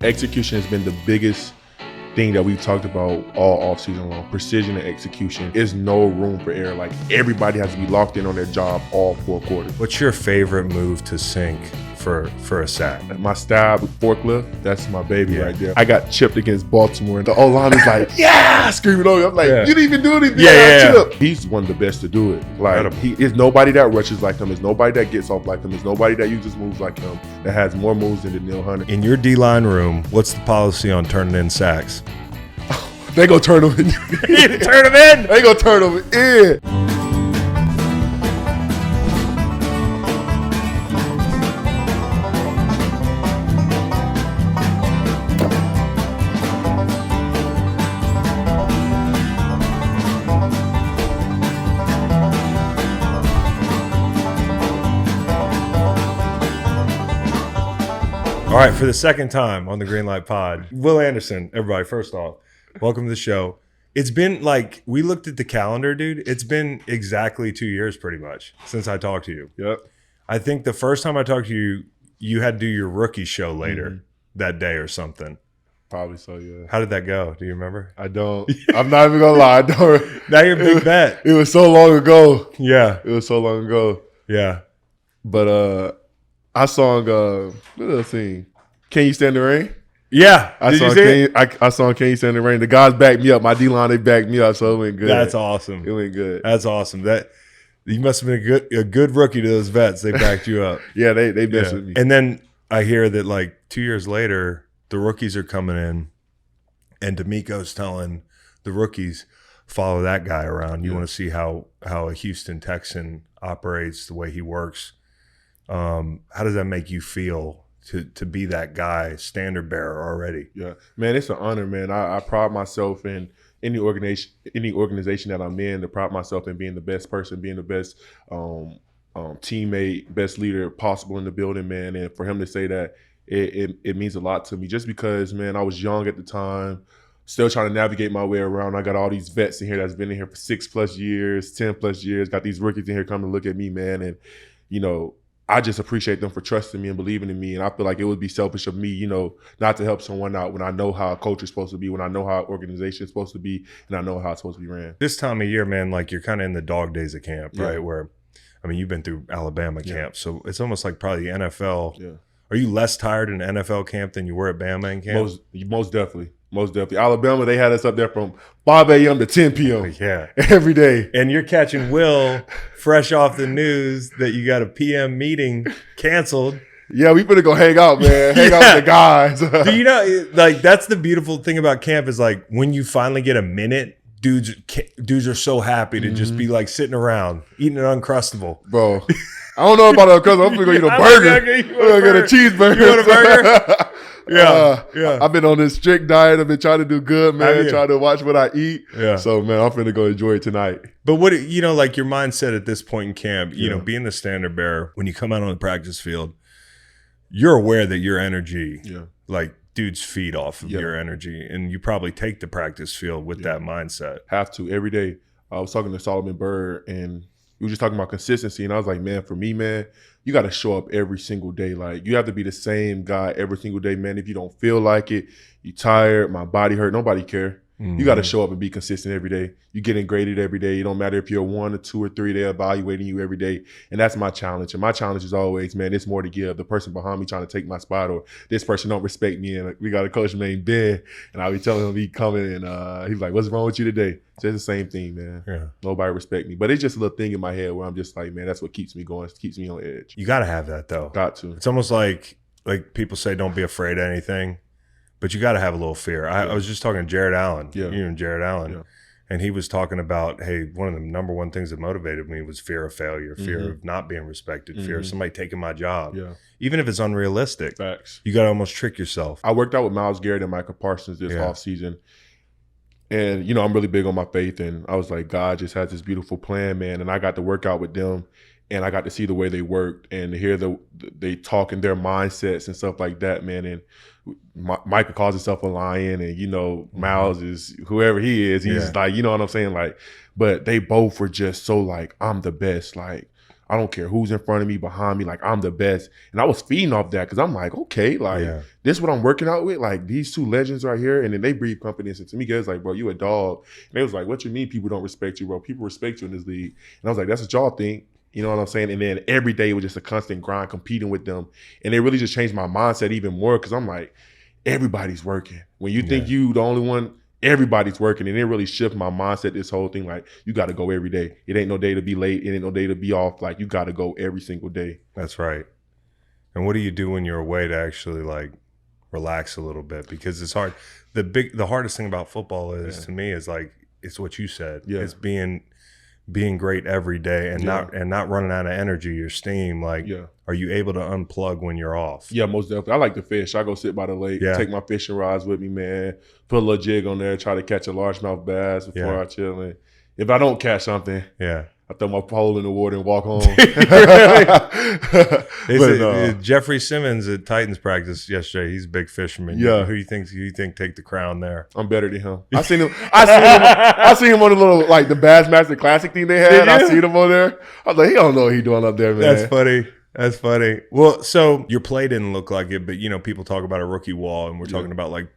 Execution has been the biggest thing that we've talked about all offseason long. Precision and execution. There's no room for error. Like, everybody has to be locked in on their job all 4 quarters. What's your favorite move to sink for a sack? My stab with forklift, that's my baby right there. I got chipped against Baltimore, and the O-line is like, yeah, screaming over. I'm like, you didn't even do anything. Chip. He's one of the best to do it. Like, there's nobody that rushes like him. There's nobody that gets off like him. There's nobody that uses moves like him that has more moves than Danielle Hunter. In your D-line room, what's the policy on turning in sacks? They gonna turn them in. Turn them in. They gonna turn them in. All right, for the second time on the Greenlight Pod, Will Anderson, everybody, first off, welcome to the show. It's been like, we looked at the calendar, dude. It's been exactly 2 years pretty much since I talked to you. Yep. I think the first time I talked to you, you had to do your rookie show later that day or something. Probably so, yeah. How did that go? Do you remember? I don't. I'm not even gonna lie. I don't. Now you're a big bet. It was so long ago. Yeah. It was so long ago. Yeah. But I sung what other thing? Can You Stand the Rain? Yeah. I saw Can You Stand the Rain. The guys backed me up. My D-line, they backed me up, so it went good. That's awesome. It went good. That's awesome. That you must have been a good rookie to those vets. They backed you up. Yeah, they messed with me. And then I hear that like 2 years later, the rookies are coming in, and DeMeco's telling the rookies, follow that guy around. You want to see how a Houston Texan operates, the way he works. How does that make you feel to be that guy, standard bearer already? Yeah, man, it's an honor, man. I pride myself in any organization that I'm in, to pride myself in being the best person, being the best teammate, best leader possible in the building, man. And for him to say that, it means a lot to me, just because, man, I was young at the time, still trying to navigate my way around. I got all these vets in here that's been in here for 6+ years, 10+ years, got these rookies in here coming to look at me, man. And, you know, I just appreciate them for trusting me and believing in me. And I feel like it would be selfish of me, you know, not to help someone out when I know how a coach is supposed to be, when I know how an organization is supposed to be, and I know how it's supposed to be ran. This time of year, man, like you're kind of in the dog days of camp, right? Where, I mean, you've been through Alabama camp, so it's almost like probably the NFL. Yeah. Are you less tired in NFL camp than you were at Bama in camp? Most definitely. Most definitely. Alabama, they had us up there from 5 a.m. to 10 p.m. Yeah. Every day. And you're catching Will fresh off the news that you got a PM meeting canceled. Yeah, we better go hang out, man. Hang out with the guys. Do you know, like, that's the beautiful thing about camp is, like, when you finally get a minute, dudes are so happy to just be, like, sitting around, eating an Uncrustable. Bro, I don't know about Uncrustable. I'm going to go eat a burger. I'm going to get a cheeseburger. You want a burger? Yeah. I've been on this strict diet. I've been trying to do good, man. Trying to watch what I eat. Yeah. So, man, I'm finna go enjoy it tonight. But what, you know, like your mindset at this point in camp, you know, being the standard bearer, when you come out on the practice field, you're aware that your energy, like dudes feed off of your energy, and you probably take the practice field with that mindset. Have to every day. I was talking to Solomon Bird, and we were just talking about consistency, and I was like, man, for me, man, you got to show up every single day. Like, you have to be the same guy every single day, man. If you don't feel like it, you tired, my body hurt, nobody care. You got to show up and be consistent every day. You getting graded every day. It don't matter if you're 1 or 2 or 3, they're evaluating you every day. And that's my challenge. And my challenge is always, man, it's more to give. The person behind me trying to take my spot, or this person don't respect me. And we got a coach named Ben, and I'll be telling him he coming, and he's like, what's wrong with you today? So it's the same thing, man. Yeah. Nobody respect me. But it's just a little thing in my head where I'm just like, man, that's what keeps me going. It keeps me on edge. You got to have that, though. Got to. It's almost like people say, don't be afraid of anything. But you got to have a little fear. I was just talking to Jared Allen, you and Jared Allen, and he was talking about, hey, one of the number one things that motivated me was fear of failure, fear of not being respected, fear of somebody taking my job. Yeah. Even if it's unrealistic, facts. You got to almost trick yourself. I worked out with Myles Garrett and Micah Parsons this offseason. And, you know, I'm really big on my faith. And I was like, God just has this beautiful plan, man. And I got to work out with them. And I got to see the way they worked and to hear they talk in their mindsets and stuff like that, man. And Micah calls himself a lion, and, you know, Myles is whoever he is. He's like, you know what I'm saying? Like, but they both were just so like, I'm the best. Like, I don't care who's in front of me, behind me. Like, I'm the best. And I was feeding off that because I'm like, okay, like, this is what I'm working out with. Like, these two legends right here. And then they breathe confidence into me. Guys, like, bro, you a dog. And they was like, what you mean people don't respect you, bro? People respect you in this league. And I was like, that's what y'all think. You know what I'm saying? And then every day it was just a constant grind competing with them. And it really just changed my mindset even more because I'm like, everybody's working. When you think you the only one, everybody's working. And it really shifted my mindset, this whole thing. Like, you got to go every day. It ain't no day to be late. It ain't no day to be off. Like, you got to go every single day. That's right. And what do you do when you're away to actually, like, relax a little bit? Because it's hard. The hardest thing about football is, to me, is, like, it's what you said. Yeah. It's being great every day and not running out of energy or steam. Like, are you able to unplug when you're off? Yeah, most definitely. I like to fish. I go sit by the lake, take my fishing rods with me, man. Put a little jig on there, try to catch a largemouth bass before I chill. And if I don't catch something, I throw my pole in the water and walk home. Jeffrey Simmons at Titans practice yesterday. He's a big fisherman. Yeah. Who do you think take the crown there? I'm better than him. I seen him on the little, like, the Bassmaster Classic thing they had. I seen him on there. I was like, he don't know what he doing up there, man. That's funny. Well, so your play didn't look like it, but, you know, people talk about a rookie wall, and we're talking about, like,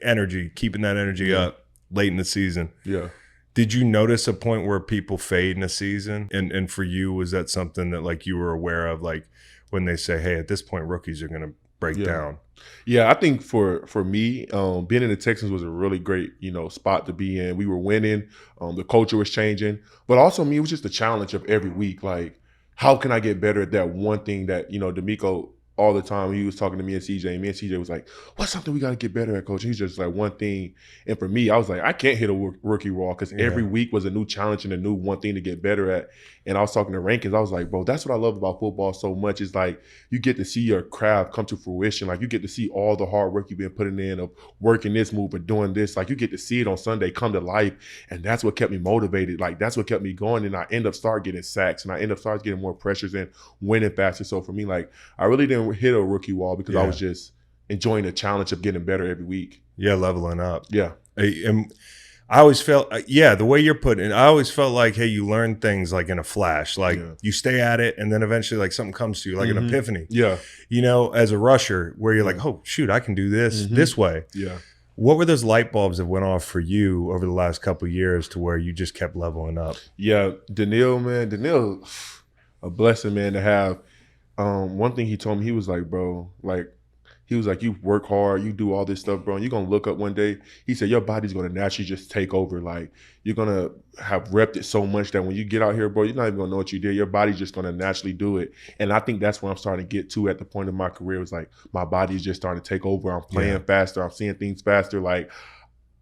energy, keeping that energy up late in the season. Yeah. Did you notice a point where people fade in a season? And for you, was that something that, like, you were aware of, like, when they say, hey, at this point, rookies are going to break down? Yeah, I think for me, being in the Texans was a really great, you know, spot to be in. We were winning. The culture was changing. But also, me, it was just a challenge of every week. Like, how can I get better at that one thing that, you know, DeMeco, all the time, he was talking to me and CJ, and me and CJ was like, what's something we got to get better at, coach? And he's just like, one thing. And for me, I was like, I can't hit a rookie wall because every week was a new challenge and a new one thing to get better at. And I was talking to Rankins. I was like, bro, that's what I love about football so much is, like, you get to see your craft come to fruition. Like, you get to see all the hard work you've been putting in of working this move and doing this. Like, you get to see it on Sunday come to life. And that's what kept me motivated. Like, that's what kept me going. And I end up start getting sacks and I end up start getting more pressures and winning faster. So for me, like, I really didn't hit a rookie wall because I was just enjoying the challenge of getting better every week. Yeah, leveling up. Yeah. I always felt, the way you're putting it, I always felt like, hey, you learn things, like, in a flash. Like, you stay at it, and then eventually, like, something comes to you, like an epiphany. Yeah. You know, as a rusher, where you're like, oh, shoot, I can do this this way. Yeah. What were those light bulbs that went off for you over the last couple of years to where you just kept leveling up? Yeah, Danielle, a blessing, man, to have. One thing he told me, he was like, bro, like, he was like, you work hard, you do all this stuff, bro, and you're going to look up one day. He said, your body's going to naturally just take over. Like, you're going to have repped it so much that when you get out here, bro, you're not even going to know what you did. Your body's just going to naturally do it. And I think that's where I'm starting to get to at the point of my career. It was like, my body's just starting to take over. I'm playing faster. I'm seeing things faster. Like,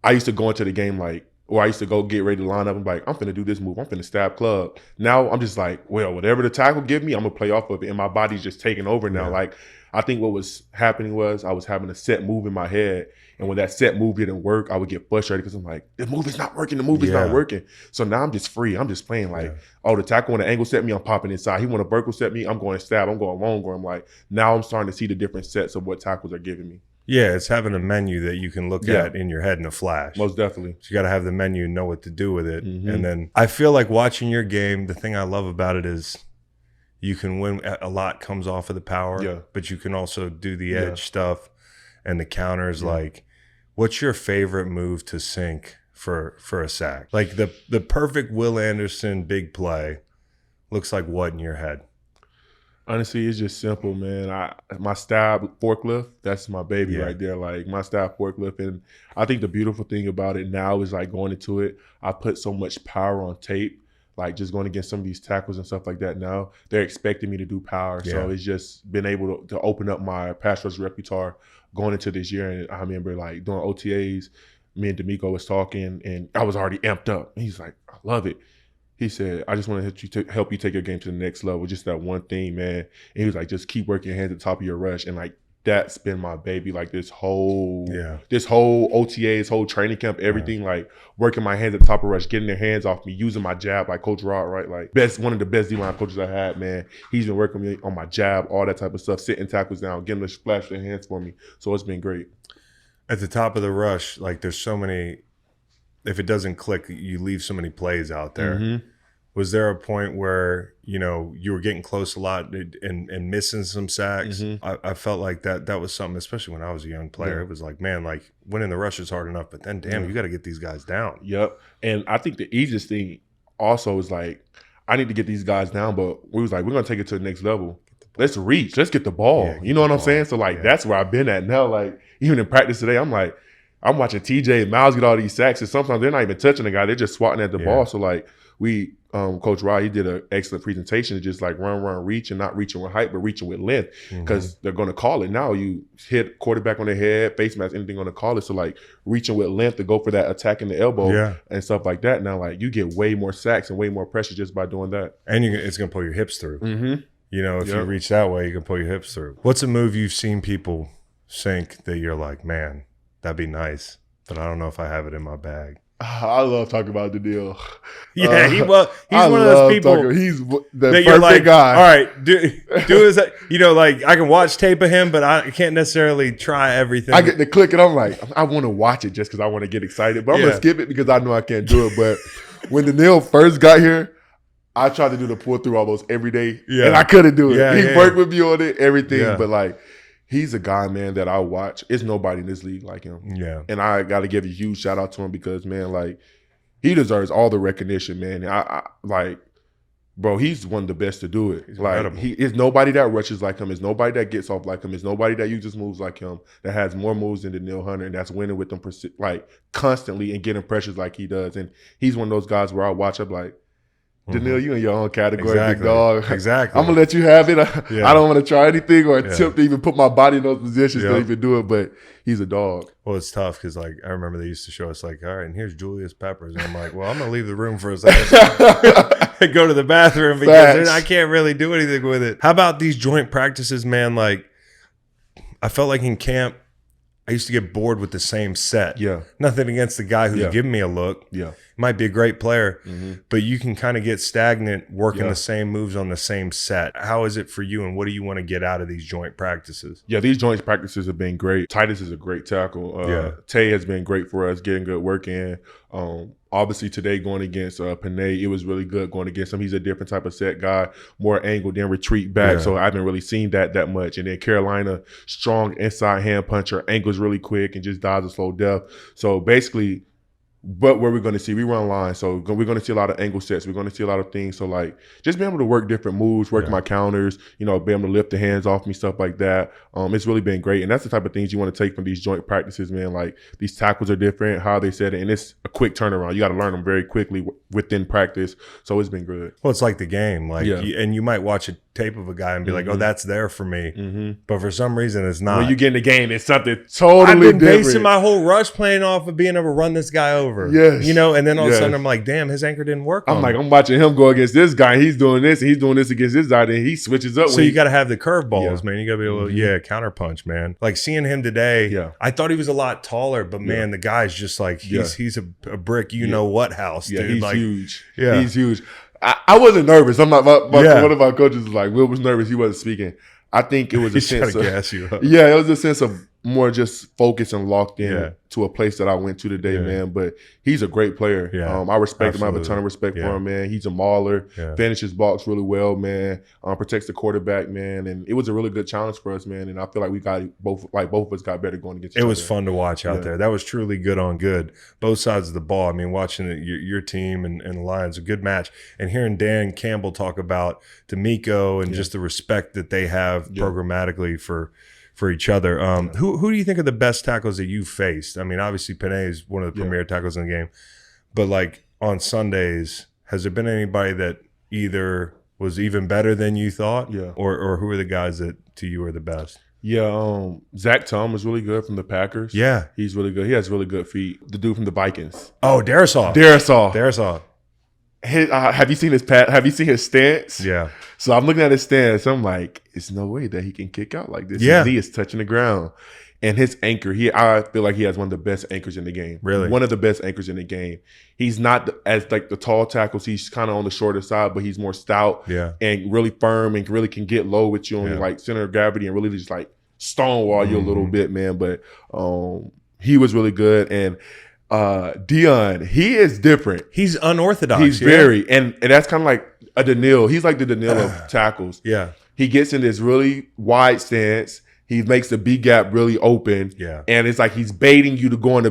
I used to go into the game like, or I used to go get ready to line up and be like, I'm finna do this move. I'm finna stab club. Now I'm just like, well, whatever the tackle give me, I'm gonna play off of it. And my body's just taking over now. Like, I think what was happening was I was having a set move in my head. And when that set move didn't work, I would get frustrated because I'm like, the move is not working. The move is not working. So now I'm just free. I'm just playing like, oh, the tackle want to angle set me, I'm popping inside. He want to vertical set me, I'm going to stab. I'm going longer. I'm like, now I'm starting to see the different sets of what tackles are giving me. Yeah, it's having a menu that you can look at in your head in a flash. Most definitely. So you got to have the menu and know what to do with it. And then I feel like watching your game, the thing I love about it is you can win. A lot comes off of the power, but you can also do the edge stuff and the counters. Like, what's your favorite move to sink for a sack? Like the perfect Will Anderson big play looks like what in your head? Honestly, it's just simple, man. My stab forklift, that's my baby right there. Like, my stab forklift. And I think the beautiful thing about it now is, like, going into it, I put so much power on tape. Like, just going against some of these tackles and stuff like that now, they're expecting me to do power. So it's just been able to open up my pass rush repertoire going into this year. And I remember, like, doing OTAs, me and DeMeco was talking, and I was already amped up. And he's like, I love it. He said, I just want to help you take your game to the next level. Just that one thing, man. And he was like, just keep working your hands at the top of your rush. And, like, that's been my baby. Like, this whole OTA, this whole training camp, everything, like, working my hands at the top of rush, getting their hands off me, using my jab, like Coach Rod, right? Like, one of the best D-line coaches I had, man. He's been working me on my jab, all that type of stuff, sitting tackles down, getting them to splash their hands for me. So it's been great. At the top of the rush, like, there's so many, if it doesn't click, you leave so many plays out there. Was there a point where, you were getting close a lot and missing some sacks? I felt like that was something, especially when I was a young player. It was like, man, like winning the rush is hard enough, but then damn, you got to get these guys down. Yep. And I think the easiest thing also is like, I need to get these guys down, but we was like, we're going to take it to the next level. Let's reach. Let's get the ball. Yeah, you know what I'm saying? So like, that's where I've been at now. Like even in practice today, I'm like, I'm watching TJ and Miles get all these sacks, and sometimes they're not even touching the guy. They're just swatting at the ball. So like we, Coach Rye, he did an excellent presentation to just like run, reach, and not reaching with height, but reaching with length, because they're going to call it now. You hit quarterback on the head, face mask, anything going to call it. So like reaching with length to go for that attack in the elbow and stuff like that. Now like you get way more sacks and way more pressure just by doing that. And it's going to pull your hips through. If you reach that way, you can pull your hips through. What's a move you've seen people sink that you're like, man, that'd be nice, but I don't know if I have it in my bag? I love talking about Danielle. Yeah, he's one of those people. He's the perfect like, guy. All right, do is like I can watch tape of him, but I can't necessarily try everything. I get the click and I'm like, I want to watch it just because I want to get excited, but I'm gonna skip it because I know I can't do it. But when Danielle first got here, I tried to do the pull through almost every day, and I couldn't do it. He worked with me on it, everything, but like. He's a guy, man, that I watch. There's nobody in this league like him. Yeah. And I got to give a huge shout out to him because, man, like, he deserves all the recognition, man. I like, bro, he's one of the best to do it. He's like, there's nobody that rushes like him. There's nobody that gets off like him. There's nobody that uses moves like him, that has more moves than Danielle Hunter, and that's winning with them like constantly and getting pressures like he does. And he's one of those guys where I watch, I'm like, Danielle, you in your own category, big dog. Exactly. I'm going to let you have it. I don't want to try anything or attempt to even put my body in those positions to even do it, but he's a dog. Well, it's tough because, like, I remember they used to show us, like, all right, and here's Julius Peppers. And I'm like, well, I'm going to leave the room for a second and go to the bathroom because I can't really do anything with it. How about these joint practices, man? Like, I felt like in camp, I used to get bored with the same set. Yeah. Nothing against the guy who's giving me a look. Yeah. Might be a great player, but you can kind of get stagnant working the same moves on the same set. How is it for you, and what do you want to get out of these joint practices? Yeah, these joint practices have been great. Titus is a great tackle. Tay has been great for us, getting good work in. Obviously today going against Penei, it was really good going against him. He's a different type of set guy, more angled, then retreat back. So I haven't really seen that much. And then Carolina, strong inside hand puncher, angles really quick and just dies a slow death. So basically, but where we're going to see, we run line, so we're going to see a lot of angle sets. We're going to see a lot of things. So like, just being able to work different moves, work my counters, be able to lift the hands off me, stuff like that. It's really been great, and that's the type of things you want to take from these joint practices, man. Like these tackles are different, how they set it, and it's a quick turnaround. You got to learn them very quickly within practice. So it's been good. Well, it's like the game, like, and you might watch a tape of a guy and be like, oh, that's there for me, but for some reason it's not. When you get in the game, it's something totally different. I've been basing my whole rush plan off of being able to run this guy over. Yes. And then all of a sudden I'm like, damn, his anchor didn't work. I'm watching him go against this guy. He's doing this, and he's doing this against this guy, and he switches up. So you got to have the curveballs, man. You got to be able to, counter punch, man. Like seeing him today, I thought he was a lot taller, but man, the guy's just like, he's a brick, know what house, dude. He's like, huge. Yeah. He's huge. I wasn't nervous. I'm not. One of my coaches was like, Will was nervous. He wasn't speaking. I think it was a sense of gas you up. Yeah, it was a sense of more just focused and locked in to a place that I went to today, man. But he's a great player. Yeah, I respect him. I have a ton of respect for him, man. He's a mauler, finishes blocks really well, man. Protects the quarterback, man. And it was a really good challenge for us, man. And I feel like we got both of us got better going against each other. It was fun to watch out there. That was truly good on good. Both sides of the ball. I mean, watching your team and the Lions, a good match. And hearing Dan Campbell talk about DeMeco and just the respect that they have programmatically for each other. Who do you think are the best tackles that you've faced? I mean, obviously Penei is one of the premier tackles in the game, but like on Sundays, has there been anybody that either was even better than you thought, or who are the guys that to you are the best? Yeah, Zach Tom was really good from the Packers. Yeah, he's really good. He has really good feet. The dude from the Vikings. Oh, Darrisaw. Have you seen his Have you seen his stance? Yeah. So I'm looking at his stance. I'm like, it's no way that he can kick out like this. Yeah. He is touching the ground. And his anchor, I feel like he has one of the best anchors in the game. Really? One of the best anchors in the game. He's not as like the tall tackles. He's kind of on the shorter side, but he's more stout and really firm and really can get low with you on like center of gravity and really just like stonewall you a little bit, man. But he was really good. And Dion, he is different. He's unorthodox. He's very, and that's kind of like a Danielle. He's like the Danielle of tackles. Yeah. He gets in this really wide stance. He makes the B gap really open. Yeah. And it's like he's baiting you to go in the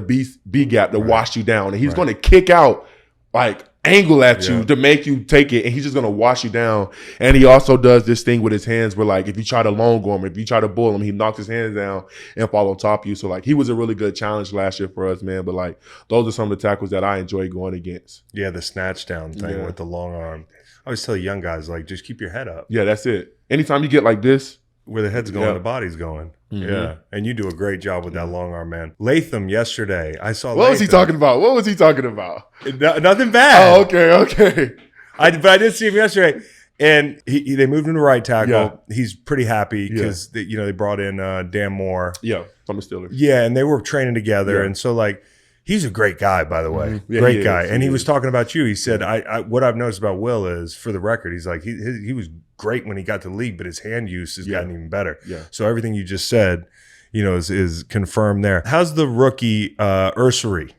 B gap to wash you down. And he's going to kick out, like angle at you to make you take it. And he's just going to wash you down. And he also does this thing with his hands where, like, if you try to long go him, if you try to bull him, he knocks his hands down and fall on top of you. So, like, he was a really good challenge last year for us, man. But, like, those are some of the tackles that I enjoy going against. Yeah, the snatch down thing with the long arm. I always tell young guys, like, just keep your head up. Yeah, that's it. Anytime you get like this, where the head's going, the body's going. Mm-hmm. Yeah. And you do a great job with that long arm, man. Latham yesterday, I saw What was he talking about? What was he talking about? Nothing bad. Oh, okay. But I did see him yesterday. And they moved him to right tackle. Yeah. He's pretty happy because they brought in Dan Moore. Yeah, from the Steelers. Yeah, and they were training together. Yeah. And so, like, he's a great guy, by the way. Mm-hmm. Yeah, great guy. And he was talking about you. He said, I what I've noticed about Will is, for the record, he's like, he was great when he got to the league, but his hand use has gotten even better. Yeah. So everything you just said, is confirmed there. How's the rookie Ursary?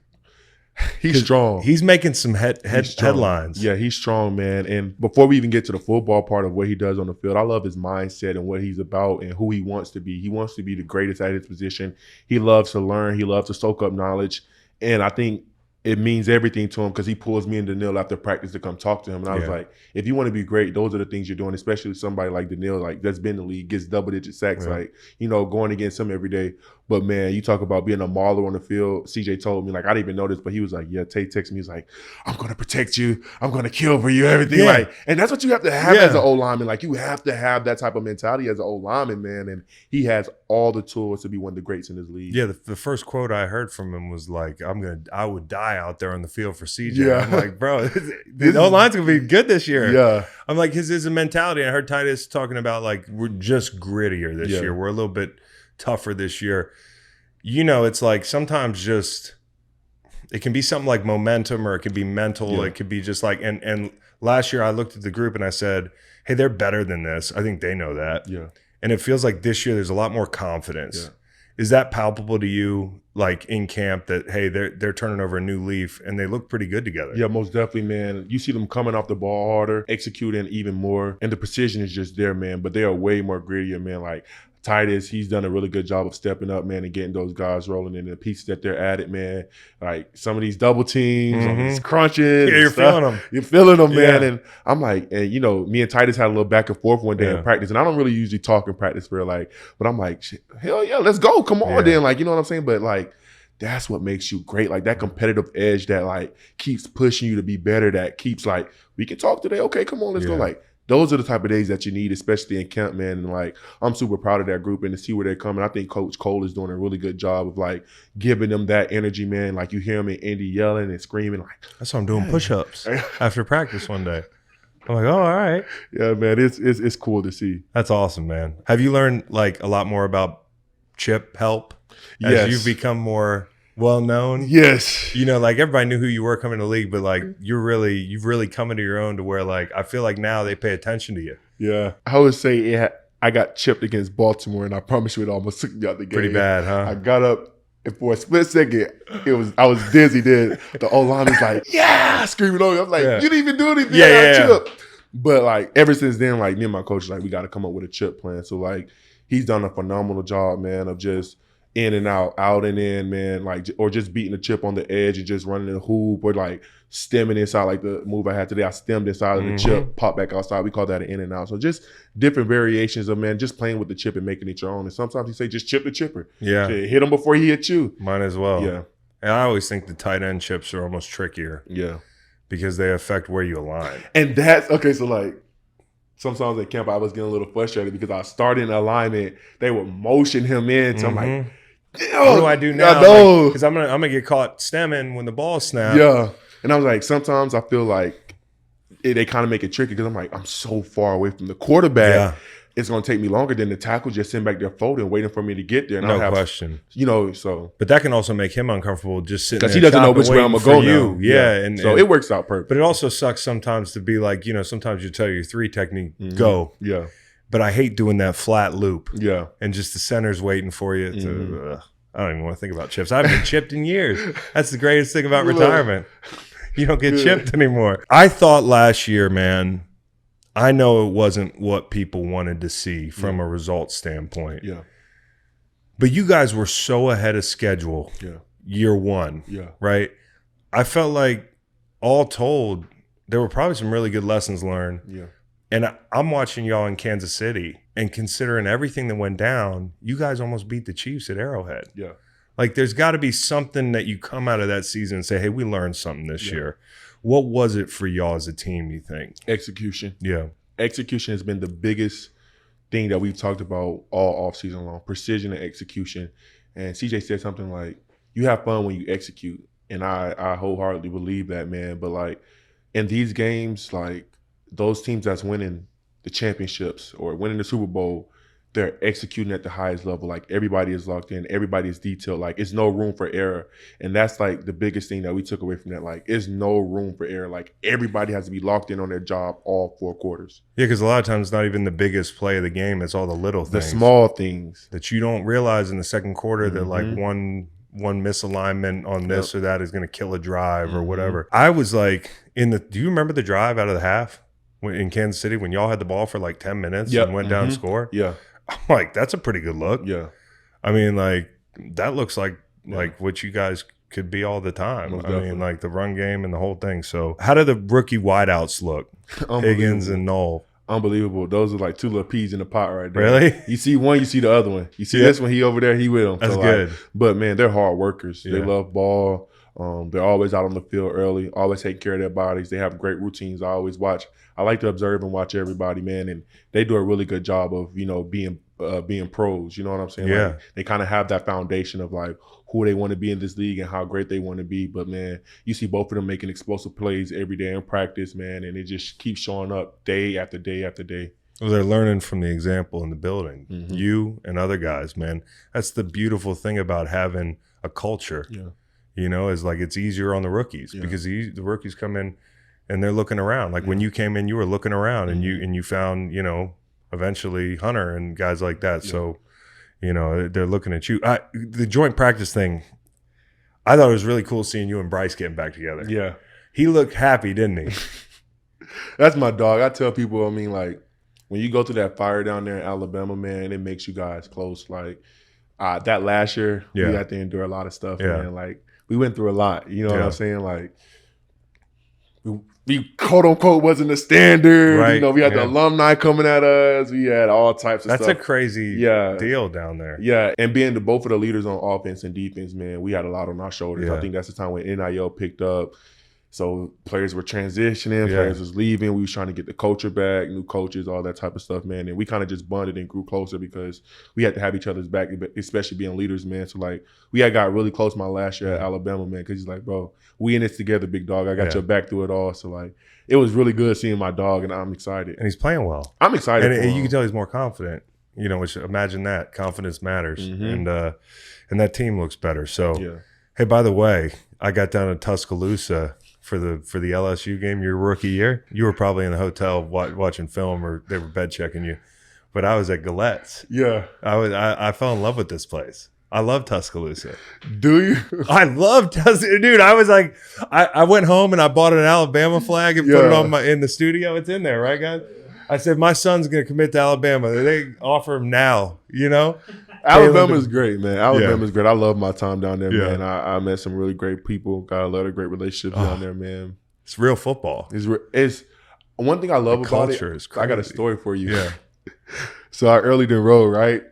He's strong. He's making some headlines. Yeah, he's strong, man. And before we even get to the football part of what he does on the field, I love his mindset and what he's about and who he wants to be. He wants to be the greatest at his position. He loves to learn. He loves to soak up knowledge. And I think it means everything to him because he pulls me and Danielle after practice to come talk to him. And I was like, if you want to be great, those are the things you're doing, especially somebody like Danielle, like that's been in the league, gets double-digit sacks, like, going against him every day. But, man, you talk about being a mauler on the field. CJ told me, like, I didn't even know this, but he was like, yeah, Tate texted me. He's like, I'm going to protect you. I'm going to kill for you, everything. Yeah. Like, and that's what you have to have as an O-lineman. Like, you have to have that type of mentality as an O-lineman, man. And he has all the tools to be one of the greats in this league. Yeah, the first quote I heard from him was like, I would die out there on the field for CJ. Yeah. I'm like, bro, the O-line's going to be good this year. Yeah. I'm like, his mentality. I heard Titus talking about, like, we're just grittier this year. We're a little bit tougher this year. It's like sometimes just it can be something like momentum or it can be mental. Yeah. It could be just like and last year I looked at the group and I said, hey, they're better than this. I think they know that. Yeah. And it feels like this year there's a lot more confidence. Yeah. Is that palpable to you, like in camp, that, hey, they're turning over a new leaf and they look pretty good together? Yeah, most definitely, man. You see them coming off the ball harder, executing even more, and the precision is just there, man. But they are way more grittier, man. Like Titus, he's done a really good job of stepping up, man, and getting those guys rolling in the pieces that they're added, man. Like some of these double teams, these crunches. Yeah, you're feeling them. You're feeling them, man. And I'm like, and me and Titus had a little back and forth one day in practice, and I don't really usually talk in practice for but I'm like, hell yeah, let's go. Come on then. Like, you know what I'm saying? But like, that's what makes you great. Like that competitive edge that like keeps pushing you to be better, that keeps like, we can talk today. Okay, come on, let's go. Like, those are the type of days that you need, especially in camp, man. And like, I'm super proud of that group and to see where they're coming. I think Coach Cole is doing a really good job of like giving them that energy, man. Like you hear him in Indy yelling and screaming. Like, that's why I'm doing push-ups after practice one day. I'm like, oh, all right. Yeah, man, it's cool to see. That's awesome, man. Have you learned like a lot more about chip help as you've become more well-known? Yes. Like everybody knew who you were coming to the league, but like you've really come into your own to where like I feel like now they pay attention to you. Yeah. I would say I got chipped against Baltimore, and I promise you it almost took me out the game. Pretty bad, huh? I got up, and for a split second, I was dizzy then. The O-line was like, yeah, screaming over. I'm like, you didn't even do anything. Chip. But like ever since then, like me and my coach, like we got to come up with a chip plan. So like he's done a phenomenal job, man, of just in and out and in, man, like, or just beating the chip on the edge and just running the hoop, or like stemming inside, like the move I had today. I stemmed inside of the chip, popped back outside. We call that an in and out. So just different variations of, man, just playing with the chip and making it your own. And sometimes you say, just chip the chipper. Yeah. Hit him before he hit you. Mine as well. Yeah. And I always think the tight end chips are almost trickier. Yeah. Because they affect where you align. And that's, okay, so like, sometimes at camp I was getting a little frustrated because I was starting alignment. They would motion him in. So I'm like, what do I do now? Because I'm gonna get caught stemming when the ball snaps. Yeah, and I was like, sometimes I feel like they kind of make it tricky because I'm like, I'm so far away from the quarterback. Yeah. It's gonna take me longer than the tackle just sitting back there folding, waiting for me to get there. And no question. So. But that can also make him uncomfortable just sitting there. Because he doesn't know which way I'm gonna go now. Yeah, and so it works out perfect. But it also sucks sometimes to be like, sometimes you tell your 3 technique, go. Yeah. But I hate doing that flat loop. Yeah. And just the center's waiting for you to I don't even want to think about chips. I haven't been chipped in years. That's the greatest thing about retirement. You don't get chipped anymore. I thought last year, man, I know it wasn't what people wanted to see from a results standpoint. Yeah. But you guys were so ahead of schedule year one. Yeah. Right? I felt like all told, there were probably some really good lessons learned. Yeah. And I'm watching y'all in Kansas City, and considering everything that went down, you guys almost beat the Chiefs at Arrowhead. Yeah. Like, there's got to be something that you come out of that season and say, hey, we learned something this year. What was it for y'all as a team, you think? Execution. Yeah. Execution has been the biggest thing that we've talked about all offseason long. Precision and execution. And CJ said something like, you have fun when you execute. And I wholeheartedly believe that, man. But, like, in these games, like, those teams that's winning the championships or winning the Super Bowl, they're executing at the highest level. Like, everybody is locked in, everybody is detailed. Like, it's no room for error. And that's, like, the biggest thing that we took away from that. Like, it's no room for error. Like, everybody has to be locked in on their job all 4 quarters. Yeah, because a lot of times it's not even the biggest play of the game. It's all the little things. The small things. That you don't realize in the second quarter that, like, one misalignment on this or that is going to kill a drive or whatever. I was like, do you remember the drive out of the half in Kansas City when y'all had the ball for like 10 minutes and went down and scored? Yeah. I'm like, that's a pretty good look. Yeah. I mean, like, that looks like what you guys could be all the time. Most I definitely. mean, like, the run game and the whole thing. So how do the rookie wideouts look? Higgins and Noel. Unbelievable. Those are like 2 little peas in the pot right there. Really? You see one, you see the other one. You see this one, he over there, he with them. That's so, good. Like, but, man, they're hard workers. Yeah. They love ball. They're always out on the field early, always taking care of their bodies. They have great routines. I like to observe and watch everybody, man, and they do a really good job of, being pros. You know what I'm saying? Yeah. Like, they kind of have that foundation of, like, who they want to be in this league and how great they want to be. But, man, you see both of them making explosive plays every day in practice, man, and it just keeps showing up day after day after day. Well, they're learning from the example in the building. You and other guys, man. That's the beautiful thing about having a culture. Yeah. Is like it's easier on the rookies because the rookies come in and they're looking around. Like when you came in, you were looking around and you found, eventually Hunter and guys like that. Yeah. So, they're looking at you. The joint practice thing, I thought it was really cool seeing you and Bryce getting back together. Yeah. He looked happy, didn't he? That's my dog. I tell people, I mean, like, when you go through that fire down there in Alabama, man, it makes you guys close. Like, that last year, we had to endure a lot of stuff, man. Like, we went through a lot. You know what I'm saying? Like, we quote unquote wasn't the standard. Right. We had the alumni coming at us. We had all types of stuff. That's a crazy deal down there. Yeah. And being both of the leaders on offense and defense, man, we had a lot on our shoulders. Yeah. I think that's the time when NIL picked up. So players were transitioning, players was leaving. We was trying to get the culture back, new coaches, all that type of stuff, man. And we kind of just bonded and grew closer because we had to have each other's back, especially being leaders, man. So, like, we had got really close my last year at Alabama, man, because he's like, bro, we in this together, big dog. I got your back through it all. So, like, it was really good seeing my dog, and I'm excited. And he's playing well. I'm excited for and him. you can tell he's more confident, which imagine that. Confidence matters. And that team looks better. So, hey, by the way, I got down to Tuscaloosa for the LSU game your rookie year. You were probably in the hotel watching film, or they were bed checking you. But I was at Galette's. Yeah. I fell in love with this place. I love Tuscaloosa. Do you? I love Tuscaloosa. Dude, I was like, I went home and I bought an Alabama flag and put it on in the studio. It's in there, right, guys? I said, my son's going to commit to Alabama. They offer him now, Alabama's great, man. Alabama's great. I love my time down there, Yeah. man. I met some really great people. Got a lot of great relationships down there, man. It's real football. It's one thing I love The about it. culture is I got a crazy. story for you. Yeah. So I early did roll, right?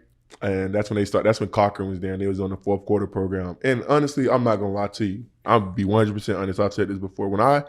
And that's when they start. That's when Cochran was there, and they was on the 4th quarter program. And honestly, I'm not gonna lie to you. I'll be 100% honest. I've said this before. When I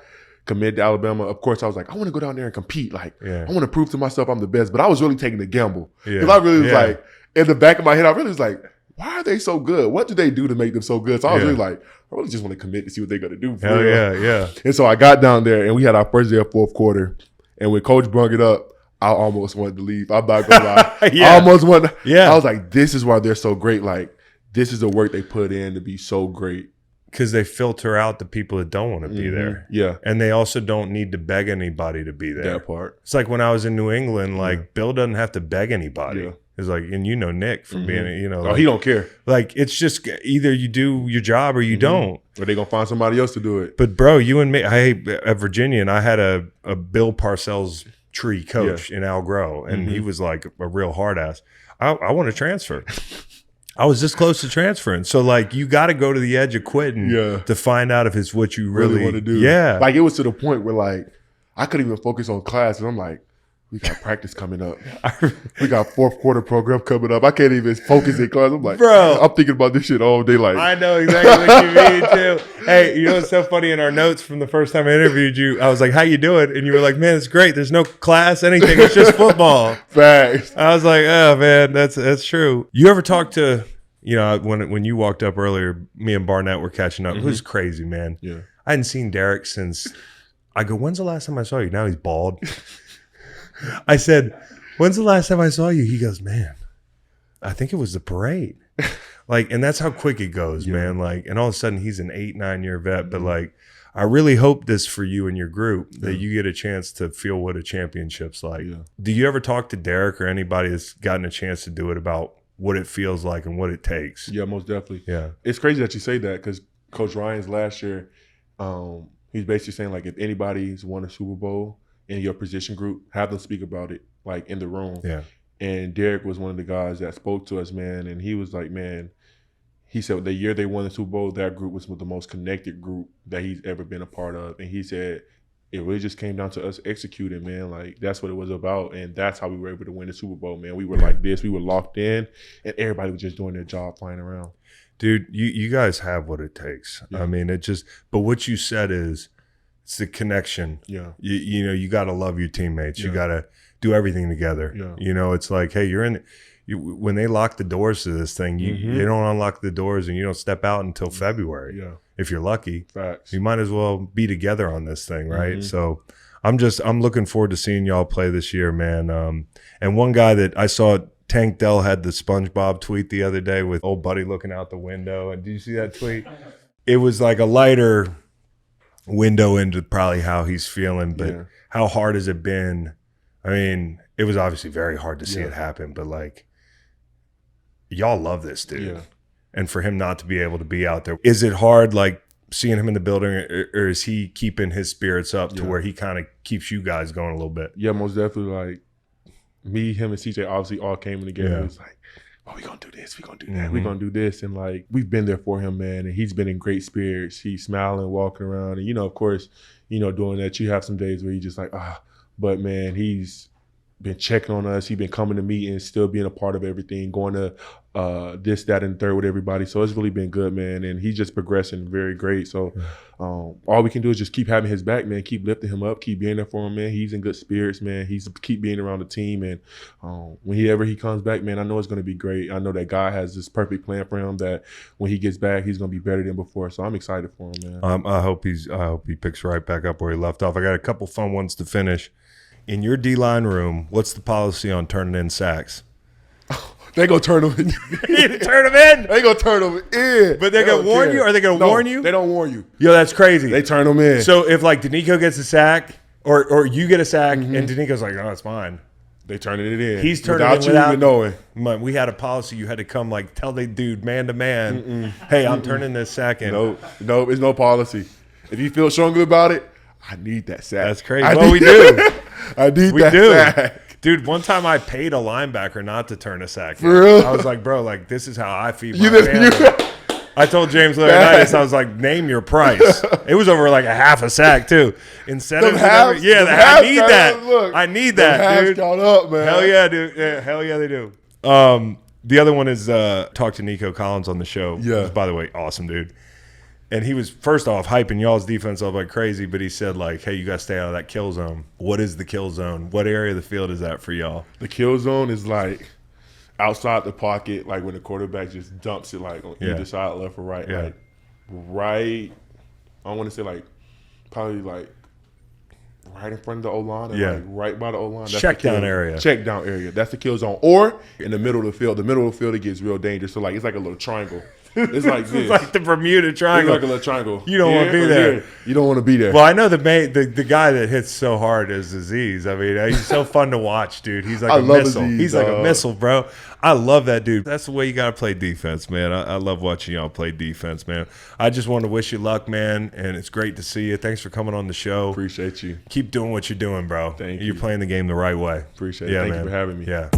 committed to Alabama, of course, I was like, I want to go down there and compete. Like, I want to prove to myself I'm the best. But I was really taking the gamble because I really was like, in the back of my head, I really was like, why are they so good? What do they do to make them so good? So I was really like, I really just want to commit to see what they're gonna do. For real. Yeah. And so I got down there, and we had our first day of 4th quarter. And when Coach brung it up, I almost wanted to leave. I'm not gonna lie. I almost wanted. I was like, this is why they're so great. Like, this is the work they put in to be so great. Because they filter out the people that don't want to be there. Yeah. And they also don't need to beg anybody to be there. That part. It's like when I was in New England, like Bill doesn't have to beg anybody. Yeah. It's like, and you know Nick from being, Oh, he don't care. Like, it's just either you do your job or you don't. Or they gonna find somebody else to do it. But bro, you and me, at Virginia, and I had a Bill Parcells tree coach in Al Groh, and he was like a real hard ass. I want to transfer. I was this close to transferring. So like, you got to go to the edge of quitting to find out if it's what you really want to do. Yeah. Like, it was to the point where like I couldn't even focus on class, and I'm like, we got practice coming up. We got fourth quarter program coming up. I can't even focus in class. I'm like, bro, I'm thinking about this shit all day. Like, I know exactly what you mean too. Hey, you know what's so funny? In our notes from the first time I interviewed you, I was like, how you doing? And you were like, man, it's great. There's no class, anything. It's just football. Facts. I was like, oh man, that's true. You ever talk to, when you walked up earlier, me and Barnett were catching up. It was crazy, man. Yeah. I hadn't seen Derek since, I go, when's the last time I saw you? Now he's bald. I said, when's the last time I saw you? He goes, man, I think it was the parade. Like, and that's how quick it goes, man. Like, and all of a sudden he's an 8-9 year vet, but like, I really hope this for you and your group, that you get a chance to feel what a championship's like. Yeah. Do you ever talk to Derek or anybody that's gotten a chance to do it about what it feels like and what it takes? Yeah, most definitely. Yeah. It's crazy that you say that, because Coach Ryans last year, he's basically saying like, if anybody's won a Super Bowl in your position group, have them speak about it, like in the room. Yeah. And Derek was one of the guys that spoke to us, man. And he was like, man, he said the year they won the Super Bowl, that group was the most connected group that he's ever been a part of. And he said it really just came down to us executing, man. Like, that's what it was about. And that's how we were able to win the Super Bowl, man. We were like this. We were locked in, and everybody was just doing their job, flying around. Dude, you guys have what it takes. Yeah. I mean, but what you said is, it's the connection. Yeah. You got to love your teammates. Yeah. You got to do everything together. Yeah. It's like, hey, when they lock the doors to this thing, they don't unlock the doors and you don't step out until February. Yeah. If you're lucky. Facts. You might as well be together on this thing, right? So I'm looking forward to seeing y'all play this year, man. And one guy that I saw, Tank Dell, had the SpongeBob tweet the other day with old buddy looking out the window. And did you see that tweet? It was like a lighter window into probably how he's feeling, but how hard has it been? I mean, it was obviously very hard to see it happen, but like, y'all love this dude. Yeah. And for him not to be able to be out there, is it hard, like seeing him in the building, or is he keeping his spirits up to where he kind of keeps you guys going a little bit? Yeah, most definitely. Like, me, him, and CJ obviously all came together. It was like, oh, we're going to do this, we're going to do that, we're going to do this. And like, we've been there for him, man. And he's been in great spirits. He's smiling, walking around. And, of course, doing that, you have some days where you just like, but man, he's been checking on us. He's been coming to meetings, still being a part of everything, going to this, that, and third with everybody. So it's really been good, man. And he's just progressing very great. So all we can do is just keep having his back, man. Keep lifting him up. Keep being there for him, man. He's in good spirits, man. He's keep being around the team. And whenever he comes back, man, I know it's going to be great. I know that God has this perfect plan for him, that when he gets back, he's going to be better than before. So I'm excited for him, man. I hope he picks right back up where he left off. I got a couple fun ones to finish. In your D-line room, what's the policy on turning in sacks? They gonna turn them in. Turn them in? They gonna turn them in. But they're gonna warn you? Are they gonna warn you? They don't warn you. Yo, that's crazy. They turn them in. So if like DeMeco gets a sack, or you get a sack, and DeMeco's like, oh, it's mine. They turning it in. He's turning it in without you even knowing. We had a policy. You had to come like tell the dude man to man, hey, I'm turning this sack in. No, it's no policy. If you feel strongly about it, I need that sack. That's crazy. Well, we do. I need that sack. Dude, one time I paid a linebacker not to turn a sack. For real? I was like, bro, like, this is how I feed my family. I told James Leonidas, I was like, name your price. It was over like a half a sack, too. Incentives. I need that. I need that, dude. Count up, man. Hell yeah, dude. Yeah, hell yeah, they do. The other one is talk to Nico Collins on the show. Yeah. By the way, awesome, dude. And he was, first off, hyping y'all's defense up like crazy, but he said, like, hey, you got to stay out of that kill zone. What is the kill zone? What area of the field is that for y'all? The kill zone is, like, outside the pocket, like when the quarterback just dumps it, like, on either side, left or right. Yeah. Like, right, I want to say, like, probably, like, right in front of the O-line, and like right by the O-line. Check down area. Check down area. That's the kill zone. Or in the middle of the field. The middle of the field, it gets real dangerous. So, like, it's like a little triangle. It's like this. It's like the Bermuda It's Triangle. like a little triangle. You don't want to be there. Here. You don't want to be there. Well, I know the guy that hits so hard is Aziz. I mean, he's so fun to watch, dude. He's like a missile. Aziz, he's like a missile, bro. I love that dude. That's the way you got to play defense, man. I love watching y'all play defense, man. I just want to wish you luck, man, and it's great to see you. Thanks for coming on the show. Appreciate you. Keep doing what you're doing, bro. Thank you. You're playing the game the right way. Appreciate it. Thank you for having me. Yeah.